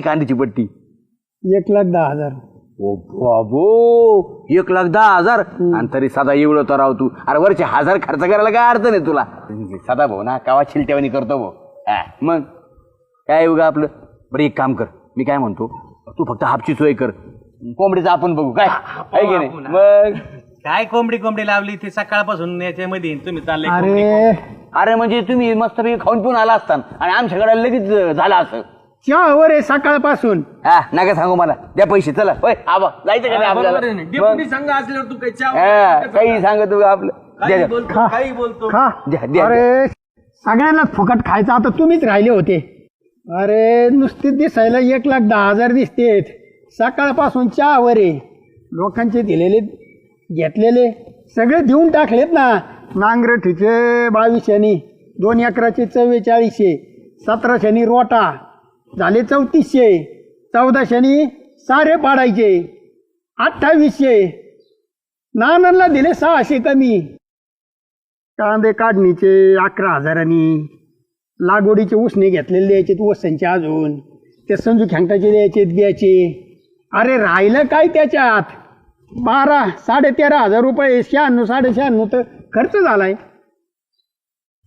कांद्याची पट्टी 1,10,000. ओ बाबो 1,10,000 आणि तरी सदा एवढं तर राव तू. अरे वरचे 1,000 खर्च करायला काय अर्थ नाही तुला. सदा भाऊ ना कावा शिलट्यावानी करतो भाऊ. मग काय उगा आपलं. बरं एक काम कर, मी काय म्हणतो, तू फक्त हापची सोय कर, कोंबडीचं आपण बघू काय आहे की नाही. मग काय कोंबडी लावली ती सकाळपासून याच्यामध्ये तुम्ही चालले. अरे म्हणजे तुम्ही मस्तपैकी खाऊन पिऊन आला असता आणि आमच्याकडे लगेच झालं असं. चहावर आहे सकाळपासून. हा नका सांगू मला, द्या पैसे चला. होय आबा जायचं का नाही आपल्याला. संघ असल्यावर तू काही सांगत तू आपलं. काही बोलतो. अरे सगळ्यांना फुकट खायचं, आता तुम्हीच राहिले होते. अरे नुसते दिसायला 1,10,000 दिसतेत. सकाळपासून चहावर आहे. लोकांचे दिलेले घेतलेले सगळे देऊन टाकलेत ना. नांगरठीचे 2200, 2 एकराचे 4400, 1700 रोटा झाले 3400, 1400 सारे पाडायचे 2800, नानांना दिले 600 कमी. कांदे काढणीचे 11,000, लागवडीचे उसने घेतलेले द्यायचे वसांचे, अजून ते संजू खेंगटाचे द्यायचे. अरे राहिलं काय त्याच्यात. 13,500 रुपये, 96-96 तर खर्च झालाय.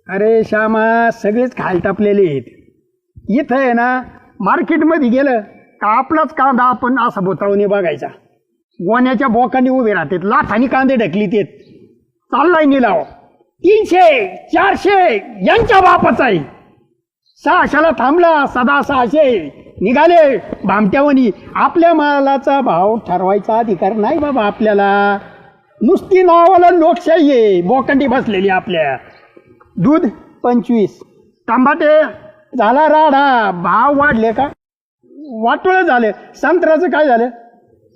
अरे श्यामा सगळेच खायला टापलेले आहेत. इथं आहे ना मार्केटमध्ये गेलं का आपलाच कांदा आपण असा बोतावणे बघायचा. गोण्याच्या बोकांनी उभे राहतात, लाथानी कांदे ढकली तेत. चाललाय निलाव 300-400 यांच्या बापाचा आहे. 600ला थांबला, सदा 600 निघाले भामट्यावनी. आपल्या मालाचा भाव ठरवायचा अधिकार नाही बाबा आपल्याला. नुसती नावाला लोकशाही आहे बोकांडी बसलेली आपल्या. दूध 25, टमाटे झाला राडा, भाव वाढले का वाटोळं झाले. संत्र्याचं काय झालं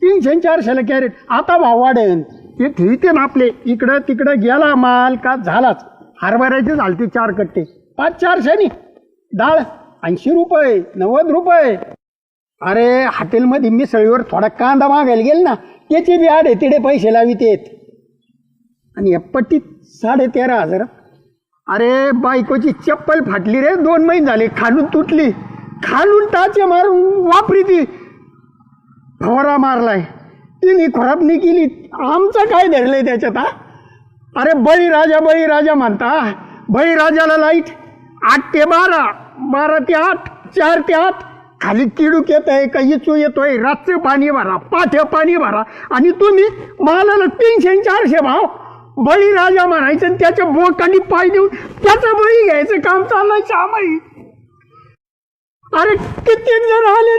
300-400ला कॅरेट, आता भाव वाढेल. ते ठेवते ना आपले, इकडं तिकडं गेला माल का झालाच. हरभऱ्याचे झालते 4 कट्टे 500-400, डाळ 80 रुपये 90 रुपये. अरे हॉटेलमध्ये मिसळीवर थोडा कांदा मागायला गेल ना, त्याचे बी आडे तिडे पैसे लावितेत. आणि या पट्टीत 13,500. अरे बायकोची चप्पल फाटली रे, 2 महिने झाले, खालून तुटली, खालून टाचे मारून वापरी ती. फवारा मारलाय, तिने खराबनी केली. आमचं काय धरलंय त्याच्यात. अरे बळीराजा म्हणता. बळीराजाला लाईट 8 ते 12, 12 ते 8, 4 ते 8, खाली किडूक येत आहे, काही इचू येतोय. रातचं पाणी भरा, पाठ्या पाणी भरा, आणि तुम्ही मालाला 300-400 भाव. बळीराजा म्हणायचं आणि त्याच्या बोकांनी पाय देऊन त्याचा बळी घ्यायचं काम चाललंय. श्यामाई अरे कित्येक जण आले.